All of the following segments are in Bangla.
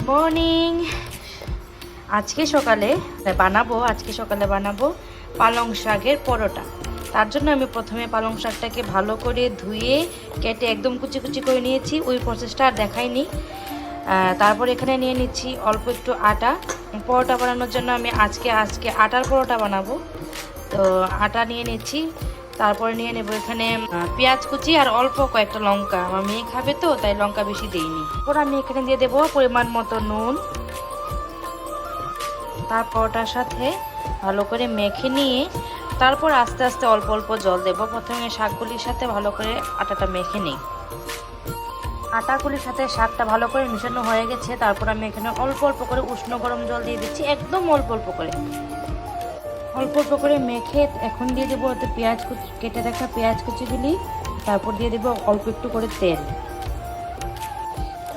মর্নিং। আজকে সকালে বানাবো পালং শাকের পরোটা। তার জন্য আমি প্রথমে পালং শাকটাকে ভালো করে ধুয়ে কেটে একদম কুচি কুচি করে নিয়েছি। ওই প্রসেসটা আর দেখাইনি। তারপর এখানে নিয়ে নিচ্ছি অল্প একটু আটা। পরোটা বানানোর জন্য আমি আজকে আটার পরোটা বানাবো। তো আটা নিয়ে নিচ্ছি। তারপরে নিয়ে নেব এখানে পেঁয়াজ কুচি আর অল্প কয়েকটা লঙ্কা। আমার মেয়ে খাবে তো, তাই লঙ্কা বেশি দিইনি। তারপর আমি এখানে দিয়ে দেবো পরিমাণ মতো নুন। তারপরটার সাথে ভালো করে মেখে নিয়ে তারপর আস্তে আস্তে অল্প অল্প জল দেবো। প্রথমে শাকগুলির সাথে ভালো করে আটাটা মেখে নিই। আটাগুলির সাথে শাকটা ভালো করে মিশানো হয়ে গেছে। তারপর আমি এখানে অল্প অল্প করে উষ্ণ গরম জল দিয়ে দিচ্ছি, একদম অল্প অল্প করে মেখে এখন দিয়ে দেবো ওতে পেঁয়াজ কুচি, কেটে রাখা পেঁয়াজ কুচিগুলি। তারপর দিয়ে দেবো অল্প একটু করে তেল।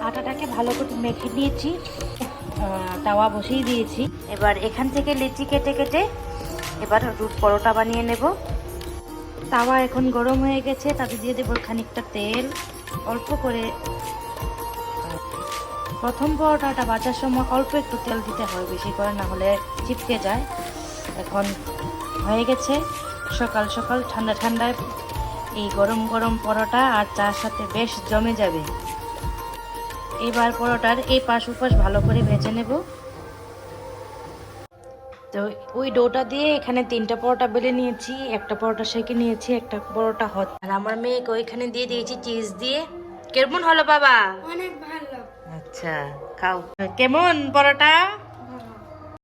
আটাটাকে ভালো করে মেখে নিয়েছি, তাওয়া বসিয়ে দিয়েছি। এবার এখান থেকে লিচি কেটে কেটে এবার পরোটা বানিয়ে নেব। তাওয়া এখন গরম হয়ে গেছে, তাতে দিয়ে দেবো খানিকটা তেল অল্প করে। প্রথম পরোটাটা ভাজার সময় অল্প একটু তেল দিতে হয়, বেশি করে না হলে চিপকে যায়। এখন হয়ে গেছে। সকাল সকাল ঠান্ডা ঠান্ডায় এই গরম গরম পরোটা আর চার সাথে বেশ জমে যাবে। এবার পরোটার এই পাশ উপাশ ভালো করে ভেজে নেব। তো ওই ডোটা দিয়ে এখানে 3টা পরোটা বেলে নিয়েছি, একটা পরোটা সেঁকে নিয়েছি, একটা পরোটা হট। আর আমার মেয়েকে ওইখানে দিয়ে দিয়েছি চিজ দিয়ে। কেমন হলো বাবা? অনেক ভালো। আচ্ছা, খাও। কেমন পরোটা?